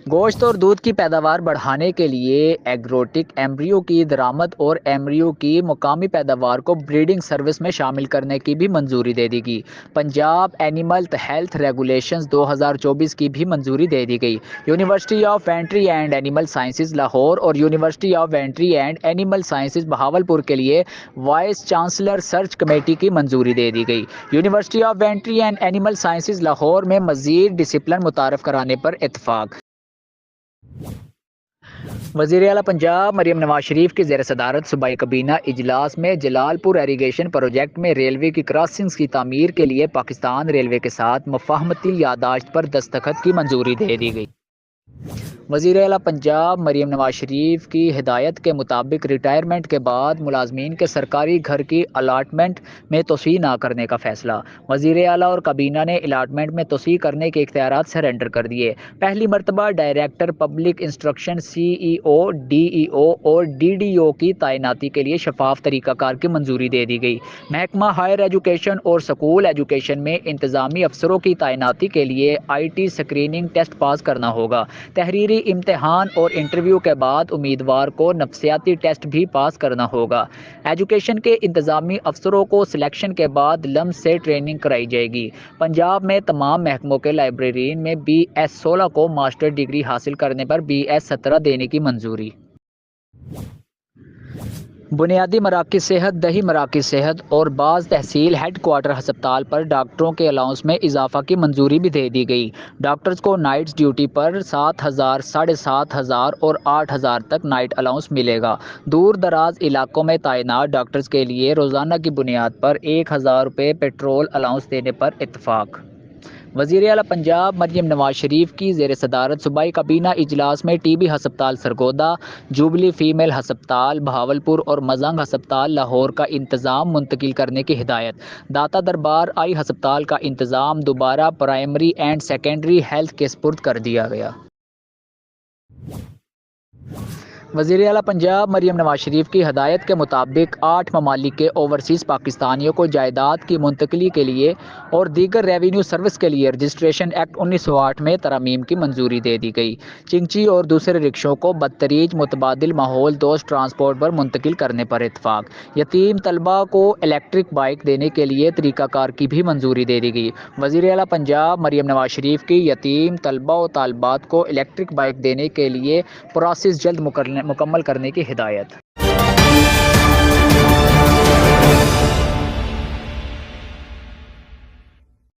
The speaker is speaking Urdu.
گوشت اور دودھ کی پیداوار بڑھانے کے لیے ایگروٹک ایمبریو کی درآمد اور ایمبریو کی مقامی پیداوار کو بریڈنگ سروس میں شامل کرنے کی بھی منظوری دے دی گئی۔ پنجاب اینیمل ہیلتھ ریگولیشنز 2024 کی بھی منظوری دے دی گئی۔ University of veterinary and animal sciences Lahore اور university of veterinary and animal sciences Bahawalpur کے لیے وائس چانسلر سرچ کمیٹی کی منظوری دے دی گئی۔ University of veterinary and animal sciences Lahore میں مزید ڈسپلن متعارف کرانے پر اتفاق۔ وزیر اعلیٰ پنجاب مریم نواز شریف کی زیر صدارت صوبائی کابینہ اجلاس میں جلال پور ایریگیشن پروجیکٹ میں ریلوے کی کراسنگز کی تعمیر کے لیے پاکستان ریلوے کے ساتھ مفاہمتی یادداشت پر دستخط کی منظوری دے دی گئی۔ وزیر اعلیٰ پنجاب مریم نواز شریف کی ہدایت کے مطابق ریٹائرمنٹ کے بعد ملازمین کے سرکاری گھر کی الاٹمنٹ میں توسیع نہ کرنے کا فیصلہ۔ وزیر اعلیٰ اور کابینہ نے الاٹمنٹ میں توسیع کرنے کے اختیارات سرنڈر کر دیے۔ پہلی مرتبہ director public instruction CEO DEO اور DDO کی تعیناتی کے لیے شفاف طریقہ کار کی منظوری دے دی گئی۔ محکمہ ہائر ایجوکیشن اور سکول ایجوکیشن میں انتظامی افسروں کی تعیناتی کے لیے IT اسکریننگ ٹیسٹ پاس کرنا ہوگا۔ تحریری امتحان اور انٹرویو کے بعد امیدوار کو نفسیاتی ٹیسٹ بھی پاس کرنا ہوگا۔ ایجوکیشن کے انتظامی افسروں کو سلیکشن کے بعد لمس سے ٹریننگ کرائی جائے گی۔ پنجاب میں تمام محکموں کے لائبریرین میں BS 16 کو ماسٹر ڈگری حاصل کرنے پر BS 17 دینے کی منظوری۔ بنیادی مراکز صحت، دیہی مراکز صحت اور بعض تحصیل ہیڈ کوارٹر ہسپتال پر ڈاکٹروں کے الاؤنس میں اضافہ کی منظوری بھی دے دی گئی۔ ڈاکٹرز کو نائٹس ڈیوٹی پر 7,000، 7,500 اور 8,000 تک نائٹ الاؤنس ملے گا۔ دور دراز علاقوں میں تعینات ڈاکٹرز کے لیے روزانہ کی بنیاد پر 1,000 روپے پیٹرول الاؤنس دینے پر اتفاق۔ وزیر اعلیٰ پنجاب مریم نواز شریف کی زیر صدارت صوبائی کابینہ اجلاس میں TB ہسپتال سرگودا، جوبلی فیمیل ہسپتال بہاولپور اور مزنگ ہسپتال لاہور کا انتظام منتقل کرنے کی ہدایت۔ داتا دربار آئی ہسپتال کا انتظام دوبارہ پرائمری اینڈ سیکنڈری ہیلتھ کے سپرد کر دیا گیا۔ وزیر اعلیٰ پنجاب مریم نواز شریف کی ہدایت کے مطابق 8 ممالک کے اوورسیز پاکستانیوں کو جائیداد کی منتقلی کے لیے اور دیگر ریونیو سروس کے لیے رجسٹریشن ایکٹ 1908 میں ترامیم کی منظوری دے دی گئی۔ چنگچی اور دوسرے رکشوں کو بتدریج متبادل ماحول دوست ٹرانسپورٹ پر منتقل کرنے پر اتفاق۔ یتیم طلبہ کو الیکٹرک بائک دینے کے لیے طریقہ کار کی بھی منظوری دے دی گئی۔ وزیر اعلیٰ پنجاب مریم نواز شریف کی یتیم طلبہ و طالبات کو الیکٹرک بائک دینے کے لیے پروسیس جلد مکمل کرنے کی ہدایت۔